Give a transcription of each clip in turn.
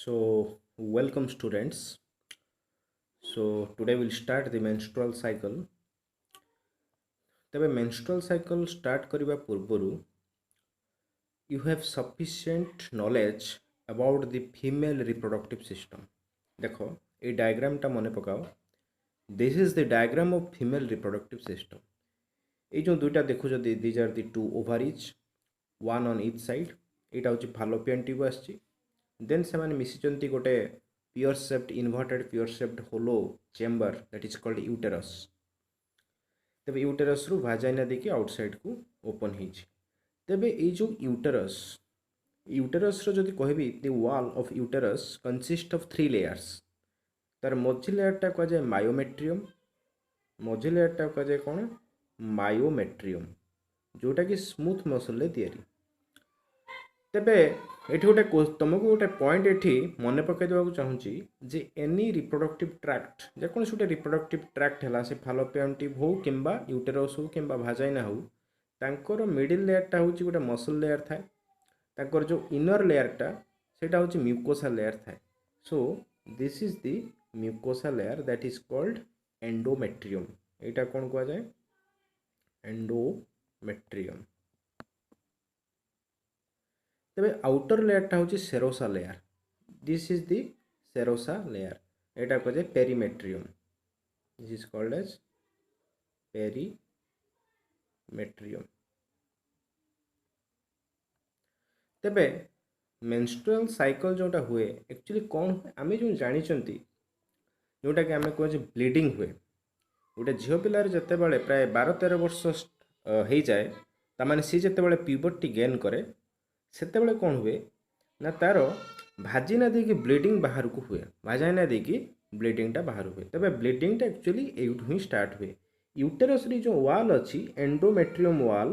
So, welcome students. So, today we'll start the menstrual cycle. तबे menstrual cycle start करिबा पूर्वरु you have sufficient knowledge about the female reproductive system. देखो ये diagram टा मने पकाओ. This is the diagram of female reproductive system. ये जो दुईटा देखो जदि these are the two ovaries, one on each side. एटा होची fallopian tube आछि. Then ସେମାନେ ମିଶିଛନ୍ତି ଗୋଟେ pear shaped inverted pear shaped hollow chamber that is called uterus. ତେବେ ୟୁଟେରସ୍ ରୁ ଭାଜାଇନା ଦେଇକି ଆଉଟସାଇଡ୍ ଓପନ୍ ହେଇଛି. ତେବେ ଏଇ ଯେଉଁ ୟୁଟେରସ୍ର ଯଦି କହିବି the wall of uterus consist of 3 layers. ତାର ମଝି ଲେୟାରଟା କୁହାଯାଏ ମାୟୋମେଟ୍ରିୟମ୍. ମଝି ଲେୟାରଟା କୁହାଯାଏ କ'ଣ? ମାୟୋମେଟ୍ରିୟମ୍, ଯେଉଁଟାକି ସ୍ମୁଥ୍ ମସଲ୍ରେ ତିଆରି. ତେବେ ଏଠି ତୁମକୁ ଗୋଟେ ପଏଣ୍ଟ ଏଠି ମନେ ପକାଇ ଦେବାକୁ ଚାହୁଁଛି ଯେ ଏନି ରିପ୍ରଡକ୍ଟିଭ୍ ଟ୍ରାକ୍ଟ, ଯେକୌଣସି ଗୋଟେ ରିପ୍ରଡକ୍ଟିଭ୍ ଟ୍ରାକ୍ଟ ହେଲା, ସେ ଫାଲୋପିଆନ୍ ଟ୍ୟୁବ୍ ହେଉ କିମ୍ବା ୟୁଟେରସ୍ ହେଉ କିମ୍ବା ଭାଜାଇନା ହେଉ, ତାଙ୍କର ମିଡ଼ିଲ୍ ଲେୟାରଟା ହେଉଛି ଗୋଟେ ମସଲ୍ ଲେୟାର ଥାଏ. ତାଙ୍କର ଯେଉଁ ଇନର୍ ଲେୟାରଟା ସେଇଟା ହେଉଛି ମ୍ୟୁକୋସା ଲେୟାର ଥାଏ. So this is the mucosa layer that is called endometrium. ଏଇଟା କ'ଣ କୁହାଯାଏ? ଏଣ୍ଡୋମେଟ୍ରିୟମ୍. तेरे आउटर लेयरटा हूँ serosa layer. This is the serosa layer. एटा कहे perimetrium. This is called as perimetrium. तेबे मेंस्ट्रुअल साइकिल जोटा हुए एक्चुअली कौन आम जो जानी जोटा कि आम कहे ब्लीडिंग हुए. गोटे झील पिलार जिते बड़े प्राय 12-13 वर्ष हो जाए, ताने सी जिते बड़े प्यूबर्टी गेन करे, सेतेबेले कौन हुए ना तार भाजिना देकी ब्लीडिंग बाहर को हुए. भाजाइना देकी ब्लीडिंगटा बाहर हुए. तबे ब्लीडिंगटा एक्चुअली एठू ही स्टार्ट हुए. यूटेरस री जो वाल अच्छी एंडोमेट्रियम वाल,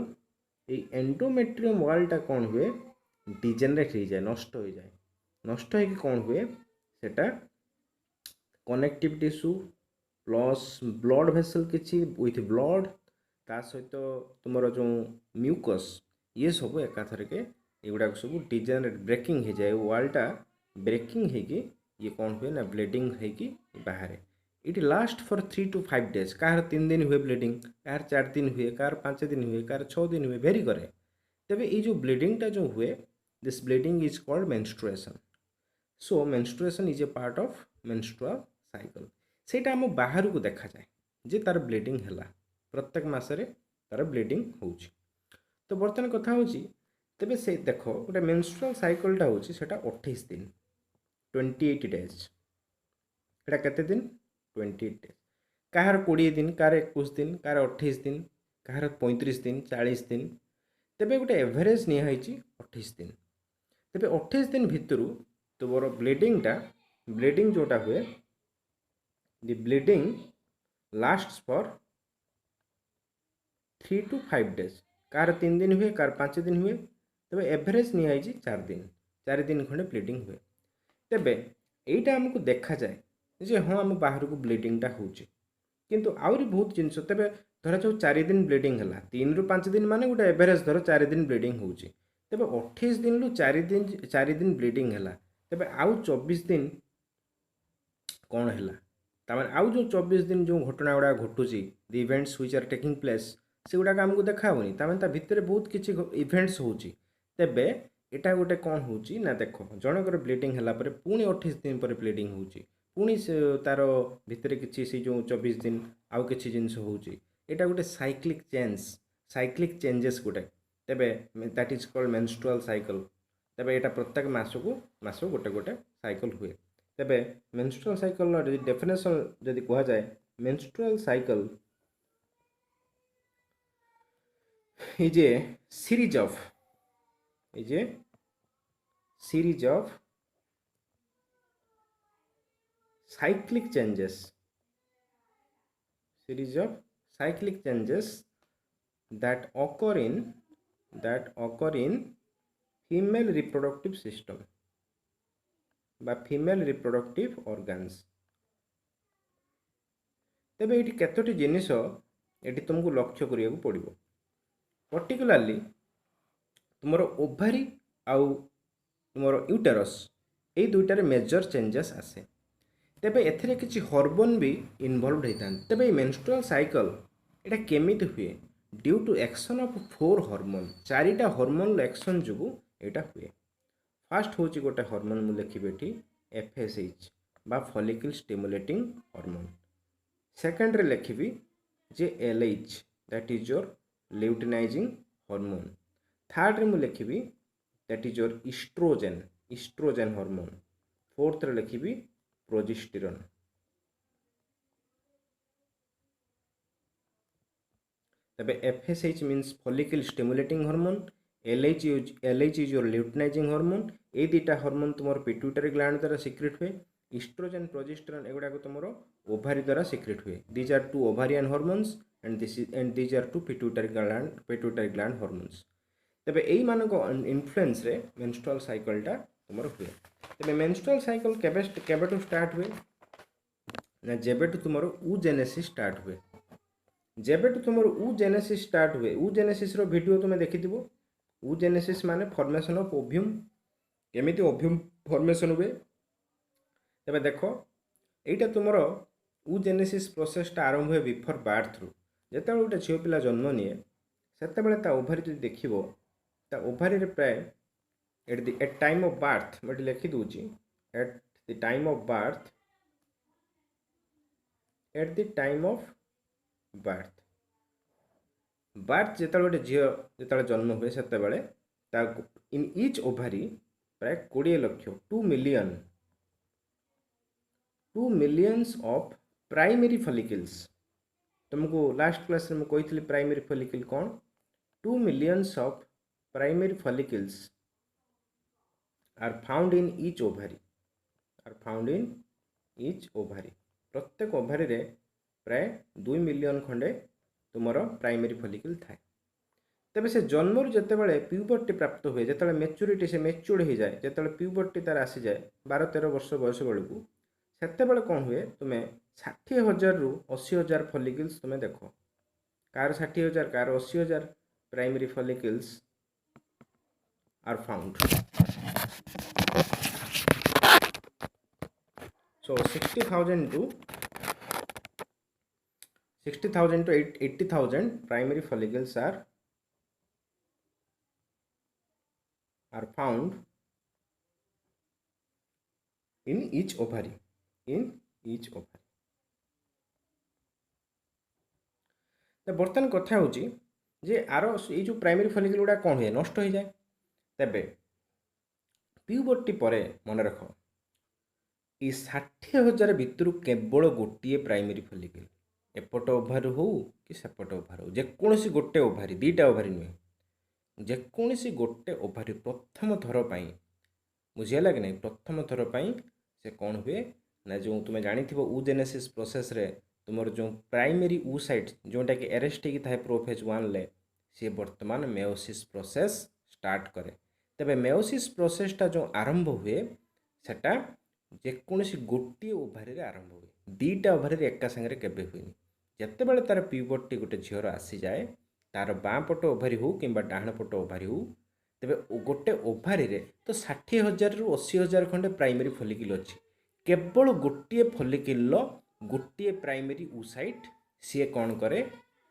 ये एंडोमेट्रियम वालटा कौन हुए डिजेनरेट हो जाए, नष्ट हो जाए. नष्ट हो कौन हुए सेटा connective tissue plus blood vessel किसी विथ ब्लड ता सहित तुम जो म्यूकस ये सब एकाथर के एगुड़ा सब डिजेनरेट ब्रेकिंग हो जाए. वालटा ब्रेकिंग होगी ये कौन हुए ना ब्लीडिंग होगी बाहर. It last for 3 to 5 days. कहार 3 दिन हुए ब्लीडिंग, कहार 4 दिन हुए, कहार 5 दिन हुए, कहार 6 दिन हुए, वेरी करे. तेबे ये जो ब्लीडिंगटा जो हुए this bleeding is called menstruation. So menstruation is a part of menstrual cycle. सेटा हम बाहर को देखा जाए जे तार ब्लीडिंग है, प्रत्येक मासरे तार ब्लीडिंग होउची. तो बर्तमान कथा होची तेबे से देखो गोटे मेंस्ट्रुअल साइकिलटा होची सेटा 28 दिन 28 डेज. एटा केते दिन? 28 डेज. कहार 20 दिन, कहार 21 दिन, कहार 28 दिन, कहार 35 दिन, 40 दिन. तेबे गोटे एवरेज निया होईची 28 दिन. तेबे 28 दिन भितरु तोर ब्लीडिंग जोटा हुए the bleeding lasts for 3 to 5 days. Car 3 दिन हुए, कार 5 दिन हुए. तेबे एवरेज निया 4 दिन, 4 दिन खंडे ब्लीडिंग हुए. तेबे एटा हमको देखा जाए जे हाँ आम बाहर को ब्लीडिंगटा होची, किंतु आउरी बहुत जिनस. तेबे धरा जो 4 दिन ब्लीडिंग है, 3 ରୁ 5 दिन माने गोटे एवरेज धर 4 दिन ब्लीडिंग होची. तेबे 28 दिन रु 4 दिन ब्लीडिंग है. तेबे आउ 24 दिन कौन है तार आउ जो 24 दिन जो घटना गुड़ा घटुची the events which are taking place से गुड़ाक आमको देखा होनी. तार भितर बहुत किसी इवेंट्स होची. तेबे एटा गोटे कौन होची ना देखो जनकर ब्लीडिंग है पुणी 28 दिन पर ब्लीडिंग होची, पुणी तार भितर किसी से जो 24 दिन आउ किसी जिनस होची. एटा गोटे साइक्लिक चेंजेस गोटे. तेबे that is called menstrual cycle. तेबे एटा प्रत्येक मास गोटे गोटे साइकिल हुए. तेबे मेंस्ट्रुअल साइकिल डेफिनेशन जदि कहा जाए menstrual cycle is a series of cyclic changes that occur in female reproductive system बा female reproductive organs. तेबे ये केतोटी जिनिस ये तुमको लक्ष्य करिया पड़ो. पर्टिकुलाली तुमर ओभारी आउ तुमर यूटेरस এই দুইটারে মেজর চেঞ্जेस आसे तेबे एथिरे किछि हार्मोन भी इनवॉल्व होता है तेबे मेंस्ट्रुअल साइकिल एटा केमिति हुए due to action of 4 hormone चारिटा हार्मोन एक्शन जुगु एटा हुए फास्ट होची गोटे हार्मोन मु लिखिबे एठी एफएसएच बा फॉलिकल स्टिमुलेटिंग हार्मोन सेकंड रे लिखिबी जे LH that is your luteinizing hormone third रे मु लिखिबी that is your estrogen hormone fourth रे लिखिबी प्रोजेस्टेरोन तबे FSH means follicle stimulating hormone LH is your luteinizing hormone ए दुटा हार्मोन तुमर पिट्यूटरी ग्लैंड द्वारा सिक्रेट हुए इस्ट्रोजेन प्रोजेस्टेरोन एगुड़ा तुमर ओभारी द्वारा सिक्रेट हुए these are two ovarian hormones and these are two pituitary gland hormones तेबे एई मानक इन्फ्लुएंस रे मेंस्ट्रुअल साइकिलटा तुमर हुए तेबे मेंस्ट्रुअल साइकिल केबेटू स्टार्ट हुए ना जेबेटू तुमर ऊजेनेसिस स्टार्ट हुए जेबेटू तुमर ऊजेनेसिस स्टार्ट हुए ऊजेनेसिस रो वीडियो तुमे देखिथिबो ऊजेनेसिस माने फॉर्मेशन ऑफ ओव्यूम केमिति ओव्यूम फॉर्मेशन हुए तेबे देखो एटा तुमर ऊजेनेसिस प्रोसेसटा आरंभ हुए बिफोर बर्थ रु जेतेबेले गोटे झियो पिला जन्म निए सेतेबेले ता ओभारी जदि देखिबो ता ओभारी रे प्राय एट टाइम ऑफ बर्थ मैं लिखि दूची at the time of birth at the time of birth जेते गोटे झील जो जन्म हुए से इन इच ओभारी प्राय 20 lakh 2 millions of primary follicles तुमको लास्ट क्लास में मुझे प्राइमरी फॉलिकल कौन 2 millions of primary follicles are found in each ovary प्रत्येक ओभारी रे प्राय 2 मिलियन खंडे तुमर प्राइमरी फॉलिकल थाए तेबे से जन्म जितेबाला प्यूबर्टी प्राप्त हुए जिते मेच्योरिटी से मेच्योर्ड हो जाए जिते प्यूबर्टी तार आसी जाए 12-13 वर्ष बयस बेलू सेतेबेले कौन हुए तुम्हें 60,000 रु 80,000 फॉलिकल्स तुम्हें देख कार 60,000 कार 80,000 primary follicles are found so 60,000 to 80,000 primary follicles are found in each ovary तो बर्तमान कथा हूँ जे आर ये जो प्राइमरी फॉलिकल गुड़ा कौन हुए नष्ट हो जाए तेबे प्यूबर्टी परे मन रख ये 60,000 भितर केवल गोटे प्राइमरी फॉलिकल एपट ओभार हो कि सेपट ओभार हो जेकोसी गोटे ओभारी दीटा ओभारी नुहे जेकोसी गोटे ओभारी प्रथम थर पर बुझीगला कि नहीं प्रथम थर पर से कौन हुए ना जो तुम्हें जानी ऊजेनेसिस प्रोसेस रे तुमर जो प्राइमरी ऊसाइट जोटा कि एरेस्ट होगी थाए प्रोफेज 1 ले सी वर्तमान मेयोसिस प्रोसेस स्टार्ट करे तेबे मेयोसिस प्रोसेसटा जो आरंभ हुए सेटा जेकोसी गोटे ओभारी रे आरंभ हुए दीटा ओभारी रे एका संगे केबे हुएनी जितेबाला तार प्यूबर्टी गोटे झीर आसी जाए तार बाँ पट ओभारी हो कि डाण पट ओभारी हो तेबे गोटे ओभारी रे तो 60,000 रु 80,000 खंडे प्राइमरी फॉलिकल अच्छी केवल गोटे फॉलिकल गोटे प्राइमरी ऊसाइट सी कौन करे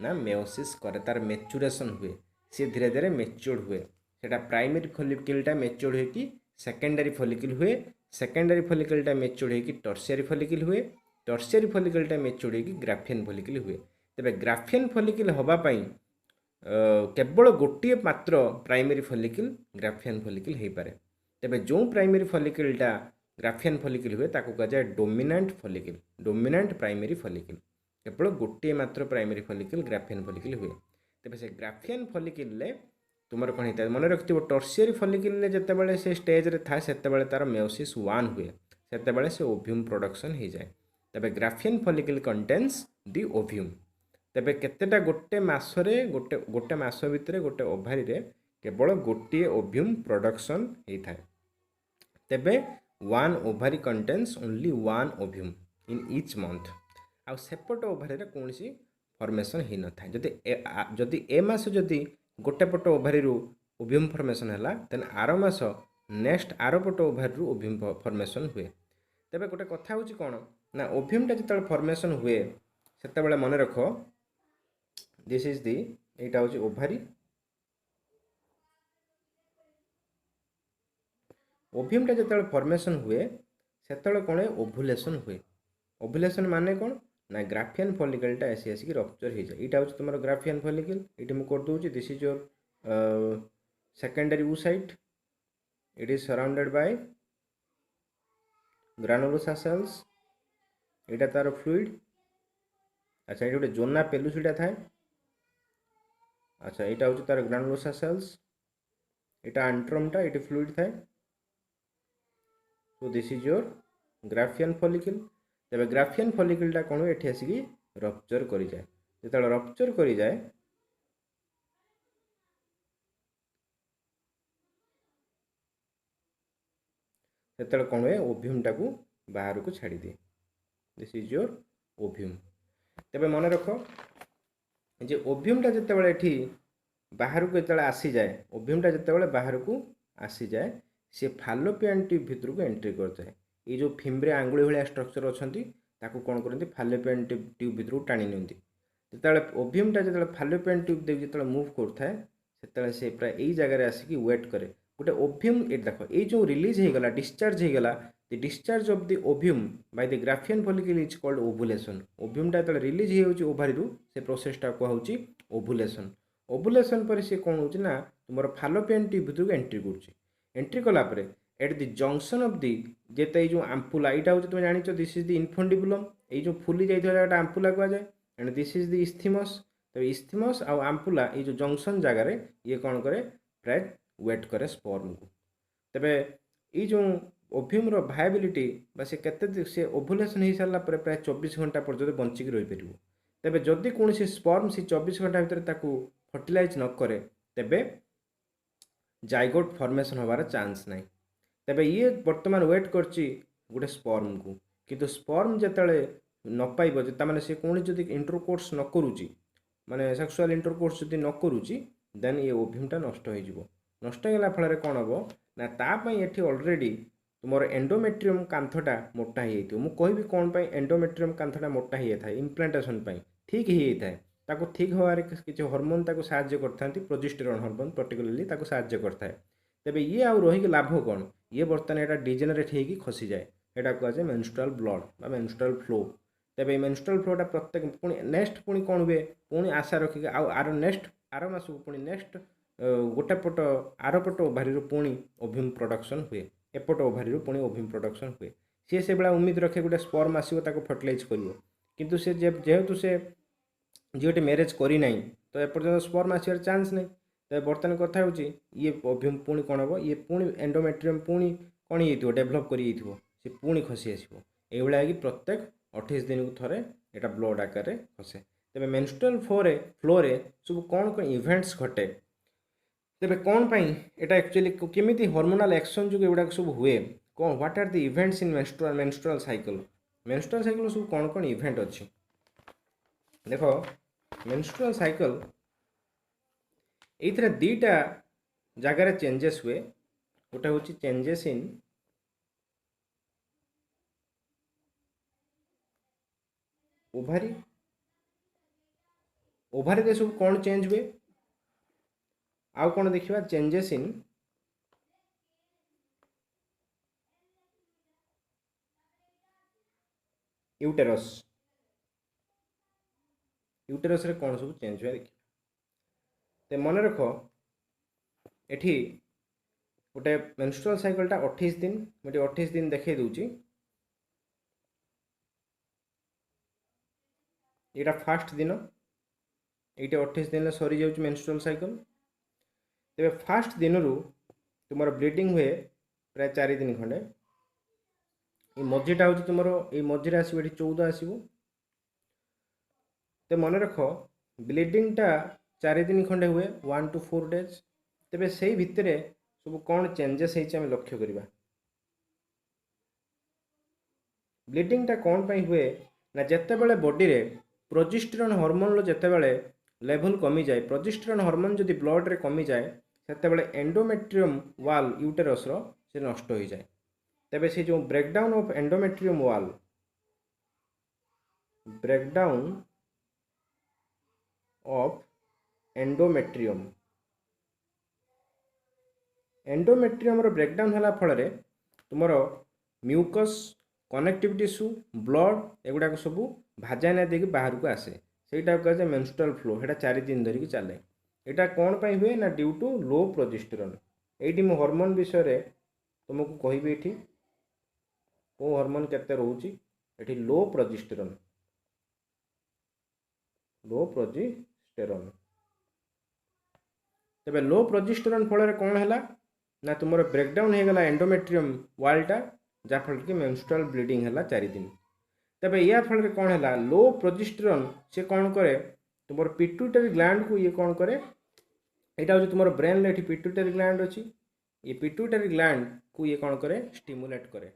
ना मेयोसिस करे तार मेचुरेशन हुए सी धीरे धीरे मेच्योर्ड हुए सेटा प्राइमरी फॉलिकलटा मेच्योर्ड हुए कि सेकेंडरी फॉलिकल हुए सेकेंडरी फॉलिकलटा मेच्योर्ड हुए कि टर्शियरी फॉलिकल हुए टर्शियरी फॉलिकलटा मेच्योर्ड हुए कि ग्राफियन फॉलिकल हुए तेबे ग्राफियन फॉलिकल होबा पई केवल गोटे मात्र प्राइमरी फॉलिकल ग्राफियन फॉलिकल हो पारे तेबे जो प्राइमरी फॉलिकलटा ग्राफियन फॉलिकल हुए ताको कहा जाए डोमिनेंट प्राइमरी फॉलिकल केवल गोटे मात्र प्राइमरी फॉलिकल ग्राफियन फॉलिकल हुए तेबे से ग्राफियन फॉलिकल ले तुमर कौन होता है मन रखिथो टर्शियरी फॉलिकल जितेबाला से स्टेज रे था सेतेबाला तार मेयोसिस 1 हुए सेतेबाला से ओव्यूम प्रोडक्शन हो जाए तेबे Graafian follicle contains the ovum तेबे केतेटा गोटे मासरे गोटे मास भितर गोटे ओभारी रे केवल गोटे ओव्यूम प्रोडक्शन होता है तेबे 1 ovary contains only 1 ovum in each month आ सेपट ओभारी रे कौन सी फॉर्मेशन हो न था जदि ए मास जदि गोटे पट ओभारी ओव्यूम फॉर्मेशन है देन आर मास नेक्स्ट आर पट ओभार ओव्यूम फॉर्मेशन हुए। तेबे गोटे कथा हूँ कौन ना ओव्यूमटा जो फॉर्मेशन हुए से मन रख दिस इज दी एटा हूँ ओभारी। ओव्यूमटा जो फॉर्मेशन हुए से कौन ओभुलेशन हुए। ओभुलेशन माने कौन ना ग्राफियन फॉलिकलटा आसी आसिक रप्चर हो जाए। यहाँ हूँ तुम ग्राफियन फॉलिकल ये मुझे करदे this is your secondary oocyte। It is surrounded by granulosa cells. यहाँ तार फ्लूइड। अच्छा ये गोटे जोना पेलुसिडा थाए। अच्छा यहाँ हूँ तार ग्रानुलोसा सेल्स। यहाँ आंट्रमटा ये फ्लूइड थाए। सो this is your Graafian follicle. तेरे ग्राफियन फॉलिकलटा कौन ये आसिक रप्चर कर जाए। जो रप्चर कर जाए से कौन हुए ओव्यूमटा को बाहर को छाड़ी दिए। This is your ovum. तेरे मन रख जे ओव्यूमटा जितेबाला ये बाहर को जो आसी जाए ओव्यूमटा जितेबाला बाहर को आसी जाए सी फालोपियन ट्यूब भितर को एंट्री कर जाए। ये जो फिम्बरे आंगुली भाया स्ट्रक्चर अच्छा कौन करते फालोपियन ट्यूब भितर को टाणी नियंती। जिते ओव्यूमटा जो फालोपियन ट्यूब देख जो मुव करता से प्राय यही जगह आसिक वेट करे। गोटे ओव्यूम ये देख ये जो रिलीज होगा डिस्चार्ज होगा the discharge of the ovum by the Graafian follicle is called ovulation. ओव्यूमटा जो रिलीज हो ओभारी से प्रोसेसटा कहूँ ओभुलेशन। ओभुलेशन पर सी कौन हो तुम फालोपियन ट्यूब भितर को एंट्री एंट्री कलापर at the junction of the जेते जो आम्पुला यहाँ हूँ तुम जान दिस इज द इनफंडिबुलम ये जो फुली जाता आम्पुला कहुए एंड दिस इज द इस्थीमस। तो इस्थीमस आउ आम्पुला ये जो जंक्शन जगार ये कौन करे प्राय वेट करे स्पर्म को। तेबे ये जो ओव्यूम रो भायाबिलिटी से केते से ओभुलेशन हो सारा प्राय 24 घंटा पर्यंत बंचिक रही पार। तेबे जदि कौन स्पर्म से 24 घंटा भितर फर्टिलाइज न करे तेबे जाइगोट फॉर्मेशन होबार चांस ना। तेबे ये वर्तमान वेट करची गोटे स्पर्म को किंतु स्पर्म जेतेबेले न पाइब ताने से कौन जदि इंटरकोर्स न करुच्ची माने सेक्सुअल इंटरकोर्स जदि न करुच्ची देन ये ओव्यूमटा नष्ट हो नष्ट होगा फल कौन हम ना तापाई ये ऑलरेडी तुम एंडोमेट्रियम कांथटा मोटा हो मुझे कहबी कौन पर एंडोमेट्रियम कांथटा मोटा हो था इम्प्लांटेशन ठीक होता है ताको ठीक होबार किसी हॉर्मोन ताको साहाय्य करते प्रोजेस्टेरोन हार्मोन पर्टिकुलरली ताको साहाय्य करता है। तेबे ये आउ रही लाभ कौन ये बर्तमान यहाँ डिजेनरेट होगी खसी जाए यहाँ कहुए मेन्स्ट्रुअल ब्लड बा मेन्स्ट्रुअल फ्लो। तेबे मेन्स्ट्रुअल फ्लोटा प्रत्येक पुणी नेक्स्ट पुणी कौन हुए पुणी आशा रखिक आर नेक्स्ट आर मास को पुणी नेक्स्ट गोटे पट आर पट ओभारी पुणी ओव्यूम प्रोडक्शन हुए एपट ओभारी पुणी ओव्यूम प्रोडक्शन हुए सी से भाया उम्मीद रखे गोटे स्पर्म आसो फर्टिलाइज कर किंतु से जेहेतु से झीटी मैरेज करना तो एपर्तंत स्पर्म आसार चान्स नहीं। तो बर्तमान कथा हो ये ओव्यूम पुणी कौन हम ये पुणी एंडोमेट्रियम पुणी कौन हो डेभलप कर सी पुणी खसी आसो ये प्रत्येक 28 दिन को थरे यहाँ ब्लड आकार खसे। तेरे मेन्स्ट्रुअल फ्लोरे सब कौन कौन इवेंट्स घटे तेरे कौन पाई यहाँ एक्चुअली केमी हार्मोनाल एक्शन जो एगुड़ा सब हुए कौन what are the events in menstrual cycle सब कौन कौन इवेंट अच्छी देख मेन्स्ट्रुअल साइकिल ये दीटा जगार चेंजेस हुए गोटे हूँ चेंजेस इन ओभारी ओभारी सब कौन चेंज हुए आउ कौन देखा चेंजेस इन यूटेरस यूटेरस रे कौन सब चेंज हुआ देखिए। तो मन रख एठी गोटे मेन्स्ट्रुअल साइकिलटा 28 दिन मुझे 28 दिन देखा दूची यहाँ फास्ट दिन ये 28 दिन सरी जाऊँ मेन्स्ट्रुअल साइकिल। तेरे फास्ट दिन रु तुम ब्लीडिंग हुए प्राय 4 दिन खंडे ये मझीटा हूँ तुम ये मझीरे आसो ये 14 आसो। तो मन रख ब्लीडिंगटा 4 दिन खंडे हुए 1 to 4 days। तेरे से भितर सब कौन चेंजेस होमें लक्ष्य करवा ब्लीडिंगटा कौन पाई हुए ना जिते बड़े बॉडी रे प्रोजेस्टेरोन हार्मोन जिते बड़े लेवल कमी जाए प्रोजेस्टेरोन हार्मोन जदि ब्लड रे कमी जाए ସେତେବେଳେ एंडोमेट्रियम वाल यूटेरस रो से नष्ट हो जाए। तेबे से जो breakdown of endometrium wall, breakdown of endometrium, endometrium रो ब्रेकडाउन होला फल रे तुमर म्यूकस, कनेक्टिव टिश्यू, ब्लड एगुड़ा सब भाजाइना देकी बाहर को आसे, सेटा कहे मेंस्ट्रुअल फ्लो। सेटा 4 दिन धरिकी चले। यहाँ कौन पाई हुए ना ड्यू टू लो प्रोजेस्टेरोन। ये मो हार्मोन विषय तुमको कहबी ये को हार्मोन केते रोची ये लो प्रोजेस्टेरोन, लो प्रोजेस्टेरोन। तेबे लो प्रोजेस्टेरोन फल कौन है ना तुम ब्रेकडाउन हो गला एंडोमेट्रियम वालटा, जहाँफल कि मेंस्ट्रुअल ब्लीडिंग है 4 दिन। तेबे या फल कौन है लो प्रोजेस्टेरोन से कौन करे तुम पिट्यूटरी ग्लैंड को ये कौन करे, यहाँ हूँ तुम ब्रेन ये पिट्यूटरी ग्लैंड अच्छी, ये पिट्यूटरी ग्लैंड को ये कौन करे स्टिमुलेट करे।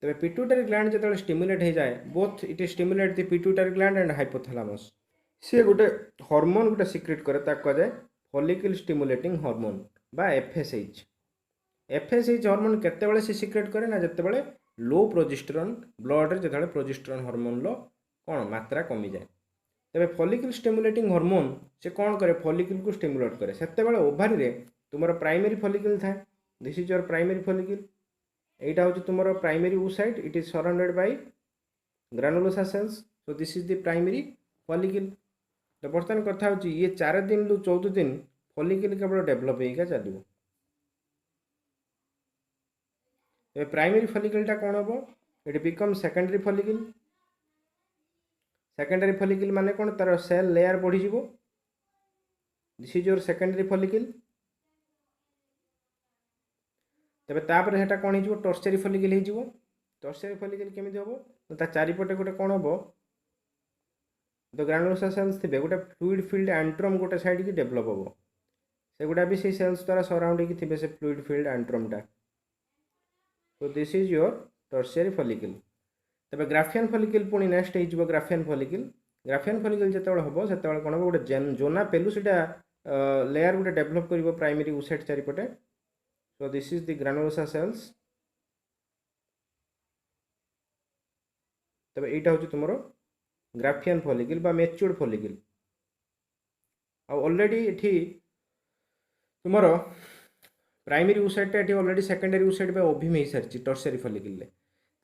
तेबे पिट्यूटरी ग्लैंड जो स्टिमुलेट हो जाए, both it stimulate the pituitary gland and hypothalamus, सी गोटे हार्मोन गोटे सिक्रेट करे कहुए फॉलिकल स्टिमुलेटिंग हार्मोन बा एफएसएच। एफएसएच हार्मोन केतेबेले से सिक्रेट करे ना जेतेबेले लो प्रोजेस्टेरोन ब्लड रे जेतेबेले प्रोजेस्टेरोन हार्मोन लो कौन मात्रा कमी जाए। तेबे फॉलिकल स्टिमुलेटिंग हार्मोन से कौन करे फॉलिकल को स्टिमुलेट करे। सेतेबेले ओभारी रे तुमर प्राइमरी फॉलिकल थाए, this is your primary follicle. एटा हूँ तुम primary oocyte, it is surrounded by granulosa cells, so this is the primary follicle. तो बर्तमान कथा हूँ ये 4 दिन रु 14 दिन फॉलिकल केवल डेभलप होगा चलो। प्राइमरी फॉलिकलटा कौन हम, it become secondary follicle. Secondary follicle माने कौन तार सेल लेयर बढ़ी जीवो, this is your secondary follicle. तेबे तापर हेटा कौन हो टर्शियरी फॉलिकल हो। टर्शियरी फॉलिकल केमिति हम ता चारिपटे गोटे कौन हम तो ग्रानुलोसा सेल्स थे गोटे फ्लूइड फिल्ड एंट्रम गोटे साइड की डेभलप हम, से गुड़ा भी से सेल्स द्वारा सराउंड थे से फ्लूइड फिल्ड एंट्रमटा। तो this is your tertiary follicle. तेबे ग्राफियन फॉलिकल पुणी नेक्स्ट हो ग्राफियन फॉलिकल। ग्राफियन फॉलिकल जो हम से कौन हम गोटे जोना पेलू से लेयर गोटे डेभलप कर primary oocyte चारिपटे। So this is the granulosa cells। तबे एटा होची तुमरो ग्राफियन फॉलिकल बा मैच्योर्ड फॉलिकल। आ ऑलरेडी एठी तुमरो प्राइमरी oocyte एठी ऑलरेडी सेकेंडरी oocyte बा ओभिम हे सरची टर्शियरी फॉलिकल ले।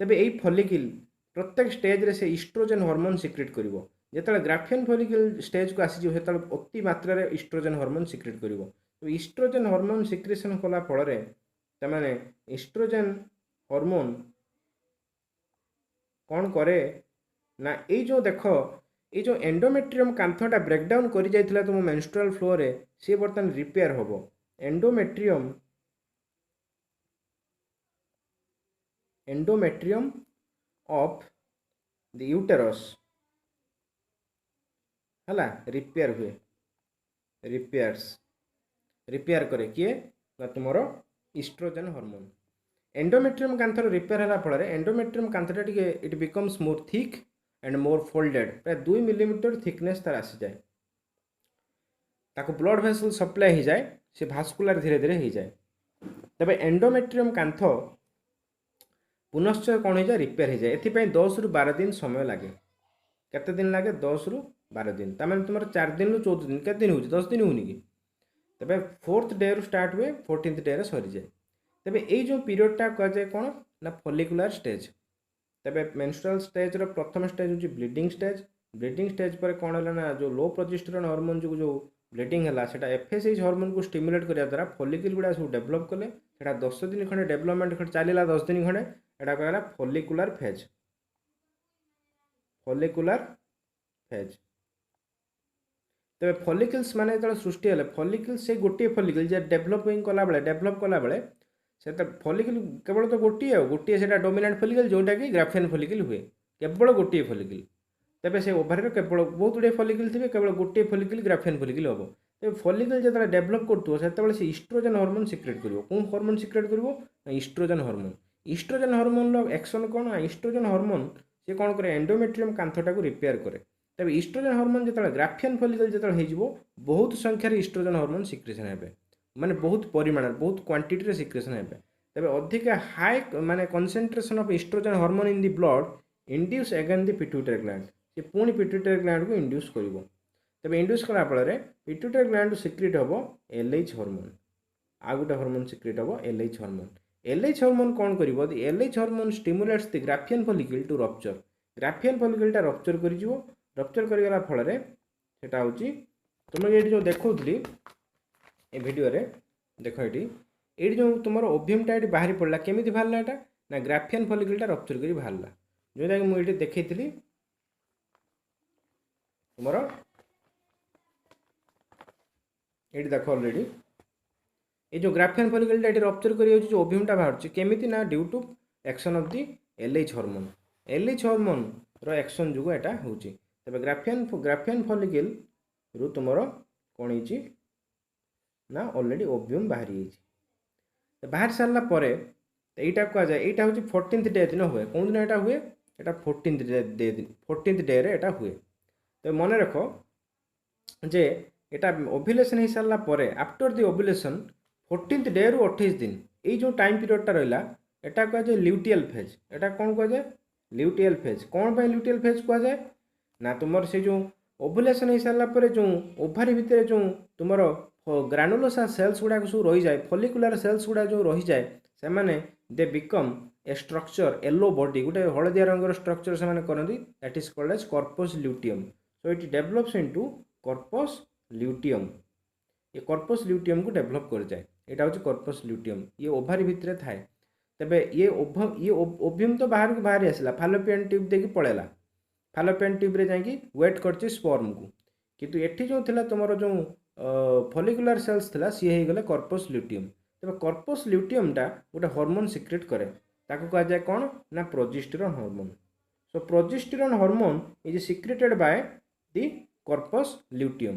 तबे एई फॉलिकल प्रत्येक स्टेज रे से ईस्ट्रोजन हार्मोन सिक्रेट करिवो। जेतले ग्राफियन फॉलिकल स्टेज को आसी जो हेतले अति मात्रा रे ईस्ट्रोजन हार्मोन सिक्रेट करिवो। तो ईस्ट्रोजन हार्मोन सिक्रेशन कला फल रे तमाने ईस्ट्रोजन हार्मोन कौन करे ना ये जो देख ये जो एंडोमेट्रियम कांथटा ब्रेकडाउन कर जाइथिला तुम मेंस्ट्रुअल फ्लो रे सी बर्तन रिपेयर होबो। एंडोमेट्रियम ऑफ द यूटेरस हला रिपेयर हुए, रिपेयर करे किए ना तुमरो ईस्ट्रोजन हार्मोन। एंडोमेट्रियम कांथर रिपेयर होला फल एंडोमेट्रियम कांथटा टिके it becomes more thick and more folded, प्राय 2 मिलीमीटर थिकनेस तार आसी जाए। ताको ब्लड वेसल सप्लाई हो जाए, से भास्कुलर धीरे धीरे हो जाए। तबे एंडोमेट्रियम कांथ पुनश्च कौन हो जाए रिपेयर हो जाए। एथिपाई 10 रु 12 दिन समय लगे। केते दिन लगे 10 रु 12 दिन। तामें तुम 4 दिन रु 14 दिन केते दिन हो 10 दिन होनी कि। तबे 4th डे रु स्टार्ट हुए 14th डे रे सरी जाए। तबे ये जो पीरियडटा कह जाए कौन ना फॉलिकुलर स्टेज। तबे मेंस्ट्रुअल स्टेज रो प्रथम स्टेज होची ब्लीडिंग स्टेज। ब्लीडिंग स्टेज पर कौन है ना जो लो प्रोजेस्टेरोन हार्मोन जो ब्लीडिंग है सेटा एफएसएच हार्मोन को स्टिमुलेट करिया द्वारा फॉलिकल गुडा सब डेवलप कले। सेटा 10 दिन खंडे डेवलपमेंट चलिला 10 दिन खंडे एटा कहला फॉलिकुलर फेज। Follicular phase. तबे फॉलिकल्स माने जब सृष्टि हेले फॉलिकल से गोटे फॉलिकल जे डेवलपिंग कला बेले से फॉलिकल केवल तो गोटे से डोमिनेंट फॉलिकल जोटा कि ग्राफियन फॉलिकल हुए केवल गोटे फॉलिकल। तेबे से ओभार केवल बहुत गुड़े फॉलिकल थे केवल गोटे फॉलिकल ग्राफियन फॉलिकल हम। तेज फॉलिकल जो डेवलप कर से ईस्ट्रोजन हार्मोन सिक्रेट कर कौन हार्मोन सिक्रेट कर oestrogen hormone. Oestrogen hormone action कौन ईस्ट्रोजन हार्मोन से कौन करे एंडोमेट्रियम कांथटा को रिपेयर करे। तेज ईस्ट्रोजन हार्मोन जो ग्राफियन फॉलिकल जो बहुत संख्यार ईस्ट्रोजन हार्मोन सिक्रेशन हे। माने बहुत परिमाण बहुत क्वांटिटी सिक्रेशन हेबे तेबे अधिक हाई माने concentration of estrogen hormone in the blood induce again the pituitary gland से पुणी पिट्यूटरी ग्लैंड को इंड्यूस करिवो तेबे इंड्यूस करा फल पिट्यूटरी ग्लैंड सिक्रेट हम एलएच हार्मोन आ गोटे हार्मोन सिक्रेट हम एलएच हार्मोन एलएच हार्मोन कौन करिवो the LH hormone stimulates the Graafian follicle to rupture Graafian फॉलिकलटा रप्चर करिवो रप्चर करिगला फल सेटा होची तुम ये जो देखौतली ए वीडियो रे देख ये जो तुम ओभियमटा ये बाहरी पड़ा केमी बाहर एटा ना ग्राफियन फॉलिकलटा रप्चर कर बाहर जोटा कि मुझे देखी तुम ये देख अलरेडी ये जो ग्राफियन फॉलिकलटा ये रप्चर कर जो ओभियमटा बाहर केमी ना due to action of the LH hormone रो एक्शन जो एटा होची तबे ग्राफियन फॉलिकल रु तुमर कौन होची ना ऑलरेडी ओभियम बाहर सारा पर यहीटा कहुए यहाँ हूँ 14th डे दिन हुए कौन दिन यहाँ हुए यहाँ 14th डे रे यहाँ हुए तो मन रख जे यहाँ ओभुलेसन हो सारा पर after the ovulation 14th day रु 28 दिन ये जो टाइम पीरियडटा रहा यहाँ कहुए ल्यूटियल फेज यहाँ कौन कहुए ल्यूटियल फेज कौन पर ल्यूटियल फेज कहुए ना तुम से जो ओभुलेसन हो सारा पर जो ओभारी भितर जो तुम ग्रानुलोसा सेल्स गुड़ा सब रही जाए फॉलिकुलर सेल्स गुड़ा जो रही जाए से माने they become a structure yellow body गोटे हलदिया रंगर स्ट्रक्चर से माने करती that is called as corpus luteum so it develops into corpus luteum ये कॉर्पस ल्यूटियम को डेवलप कर जाए यहाँ हूँ कॉर्पस ल्यूटियम ये ओभारी भितर थाए तेबे ये ओभियम तो बाहर को बाहरी आसला फालोपियन ट्यूब देखिए पड़ेगा फालोपियन ट्यूब रे जाकि वेट कर स्पर्म को किंतु एठी जो थिला तुमरो जो फॉलिकुलर सेल्स थिला सी हे गले कॉर्पस ल्यूटियम तेबे कॉर्पस ल्यूटियमटा गोटे हार्मोन सिक्रेट करे ताको कहा जाए कौन ना progesterone hormone so progesterone hormone is secreted by the corpus luteum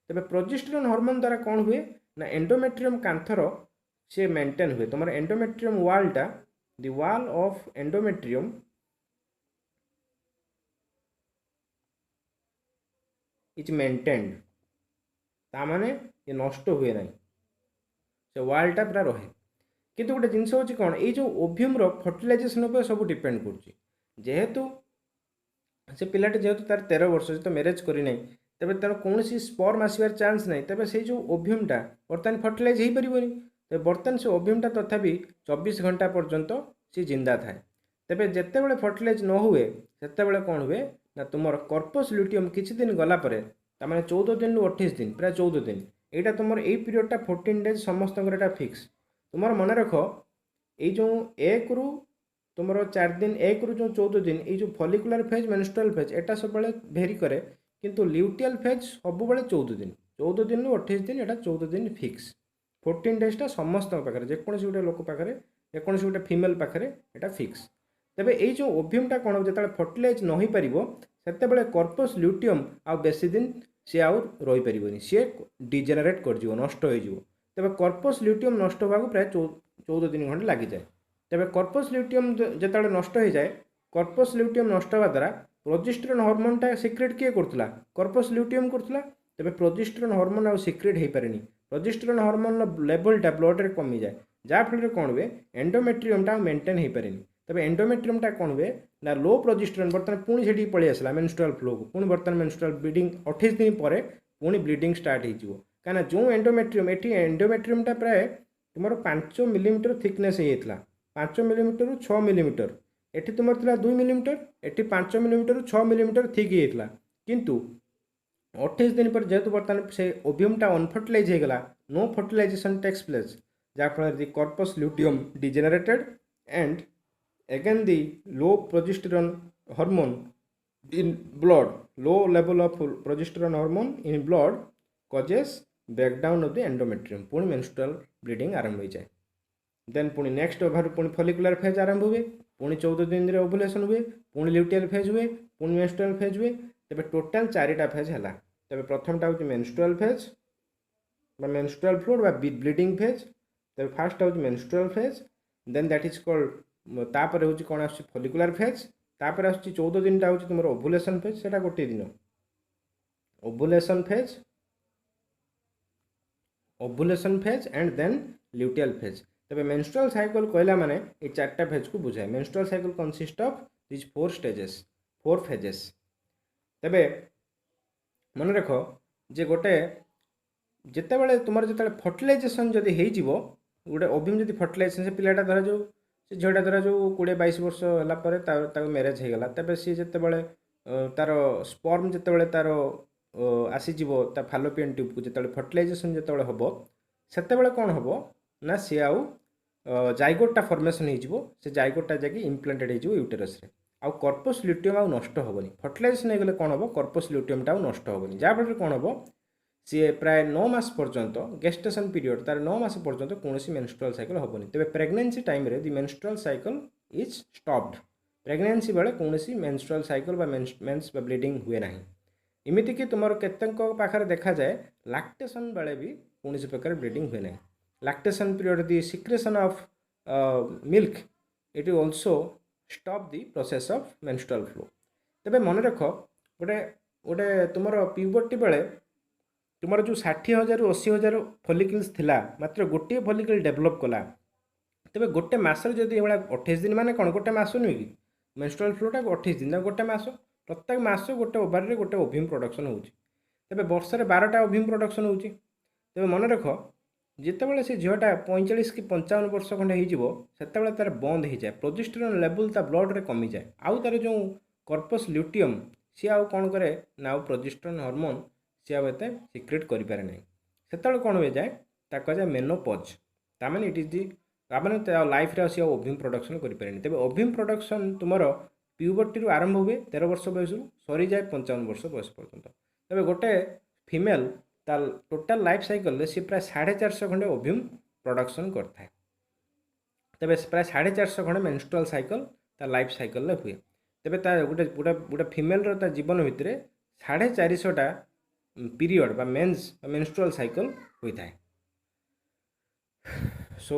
तेबे प्रोजेस्टेरोन हार्मोन द्वारा कौन हुए ना एंडोमेट्रियम कांथर से मेंटेन हुए तुम एंडोमेट्रियम वालटा the wall of endometrium is maintained ताने ये नष्ट हुए ना से वालटा पूरा रहे किंतु गोटे जिनस हूँ कौन ये जो ओभियम फर्टिलाइजेशन उपर सब डिपेंड करेतु से पिलाटे जेहेतु तार 13 वर्ष से तो मैरेज करना तेरे तार कौन स्पर्म आसबार चान्स ना तेज से जो ओभियमटा बर्तमान फर्टिलाइज हो पारनि तो बर्तमान से ओभियमटा तथापि 24 घंटा पर्यंत सी जिंदा थाए तेज जिते फर्टिलाइज न हुए से कौन हुए ना तुम कॉर्पस ल्यूटियम किसी दिन गलापर तार 14 दिन रु 28 दिन प्राय 14 दिन यहाँ तुम यही पीरियडटा 14 डेज समस्त फिक्स तुम मन रख ये जो 1 रु तुम 4 दिन 1 रु जो 14 दिन ये फॉलिकुलर फेज मेंस्ट्रुअल फेज एटा सब भेरी करे किंतु ल्यूटियल फेज सब 14 दिन रु 28 दिन यहाँ 14 दिन फिक्स 14 डेजटा समस्त पाखे जेकोसी गोटे लोक पाखे जेकोसी गोटे फीमेल पाखे यहाँ फिक्स तेबे ये जो ओभियमटा कौन जो फर्टिलाइज न हो पार से कॉर्पस ल्यूटियम आ बेसी दिन सी आउ रही पारनि सी डिजेनेरेट कर नष्ट हो तेबे कॉर्पस ल्यूटियम नष्ट होगा प्राय 14 दिन खंडे लगी जाए तेबे कॉर्पस ल्यूटियम जो नष्ट हो जाए कॉर्पस ल्यूटियम नष्ट होगा द्वारा प्रोजेस्टेरोन हार्मोनटा सिक्रेट किए करथला कॉर्पस ल्यूटियम करथला तेबे प्रोजेस्टेरोन हार्मोन आ सिक्रेट हो पारेनि प्रोजेस्टेरोन हार्मोन लेवलटा ब्लड रे कमी जाए जहाँफल कौन हुए एंडोमेट्रियमटा मेंटेन हो पारेनि तबे एंडोमेट्रियमटा कौन हुए ना लो प्रोजेस्टेरोन बर्तमान पुणी से पलि आसला मेंस्ट्रुअल फ्लो को पुणी बर्तमान मेंस्ट्रुअल ब्लीडिंग 28 दिन पर पुणी ब्लीडिंग स्टार्ट हो कहीं जो एंडोमेट्रियम ये एंडोमेट्रियमटा प्राय तुम 5 मिलीमीटर थिकनेस होता 5 मिलीमीटर रु 6 मिलीमीटर एटी तुम 2 मिलीमीटर एटी 5 मिलीमीटर रु 6 मिलीमीटर थिक होता किंतु 28 दिन पर जेहेतु बर्तमान से ओभियमटा अनफर्टिलाइज होगा नो फर्टिलाइजेशन टेक्स प्लेस जहाँफल the corpus luteum degenerated and again the low progesterone hormone in blood low level of progesterone hormone in blood causes breakdown of the endometrium पुणी menstrual bleeding आरंभ हो जाए then पुणी next over पुणी follicular phase आरंभ हुए पुणी 14 दिन रे ओवुलेशन हुए पुणी ल्यूटियल फेज हुए पुणी मेंस्ट्रुअल फेज हुए तेबे टोटल 4टा फेज है तेबे प्रथमटा हूँ menstrual phase menstrual flow bleeding phase तेबे फास्ट हूँ menstrual phase then that is called तापर हूँ कौन आस फॉलिकुलर फेज तापर आस 14 दिन हूँ तुम ओवुलेशन फेज से गोटे दिन ovulation phase ovulation phase and then luteal phase. तबे मेंस्ट्रुअल साइकिल कहला माने ये चारटा फेज को बुझाए। Menstrual cycle consist of this 4 phases. तबे मन रख जे गोटे जितेबाला तुम जो फर्टिलाइजेसन जदि हो गोटे ओव्यूम जब फर्टिलाइजेसन से पिलाटा धरा जो से झीटा धरा जो 20-22 वर्ष है मैरेज होगला तेज सी जितेबाला तार स्पर्म जितेबाला तार आसीज फालोपियन ट्यूब को जो फर्टिलाइजेसन जो हम से कौन हम ना सी आउ जाइगोटा फर्मेसन हो जाइगोटा जाकि इम्प्लांटेड हो यूटेरस रे आउ कर्पस ल्यूटियम आउ नष्ट हेनी। फर्टिलाइजेसन होगले कौन हम कर्पस ल्यूटियमटा आउ नष्ट हेनी जहाँफल कौन हम सी प्राय 9 मास पर्यंत गेस्टेशन पीरियड तार 9 मास पर्यंत कौन मेंस्ट्रुअल साइकिल हेनी। तेज प्रेगनेंसी टाइम रे the menstrual cycle is stopped. Pregnancy बेले कौन मेंस्ट्रुअल साइकिल मेंस ब्लीडिंग हुए ना। इमिति कि तुम केत पाखे देखा जाए लैक्टेशन बेले भी कौन प्रकार ब्लीडिंग हुए ना। Lactation period the secretion of milk it also stop the process of menstrual flow. तेज मन रख गोटे गोटे तुम प्यूबर्टी बेले तुम जो 60,000 ରୁ 80,000 फॉलिकल्स थिला मात्र गोटे फॉलिकल डेवलप कला तेरे गोटे मसर जदि 28 दिन माने कौन गोटे मस नुहे कि मेंस्ट्रुअल फ्लोटा 28 दिन गोटे मस प्रत्येक मस गोटे ओभार गोटे ओव्यूम प्रोडक्शन हो तेरे वर्ष 12टा ओव्यूम प्रोडक्शन हो। तेज मन रख जितेबाला से झीटा 45 कि 55 वर्ष खंडे होते तार बंद हो जाए प्रोजेस्टेरॉन लेवल ता ब्लड रे कमी जाए आउ तार जो कर्पस ल्यूटियम सी आउ कौन करे ना आउ प्रोजेस्टेरॉन हार्मोन सी आउ एत सिक्रेट करें ना से कौन हो जाए जाए मेनोपॉज ताने इट इज दि ताने लाइफ रे सी ओव्यूम प्रोडक्शन करें। तेज ओव्यूम प्रोडक्शन तुम प्यूबर्टी आरंभ हुए 13 वर्ष बयस सरी जाए 55 वर्ष बयस पर्यंत। तेज गोटे फीमेल तार टोटाल लाइफ साइकिल सी प्राय 450 खंडे ओव्यूम प्रोडक्शन करता। तेज प्राय 450 खंडे मेंस्ट्रुअल साइकिल तार लाइफ साइकिल हुए। तेज गोटे गोटे गोटे फीमेल जीवन भितर 450टा पीरियड बा मेंस मेंस्ट्रुअल साइकिल होता है। सो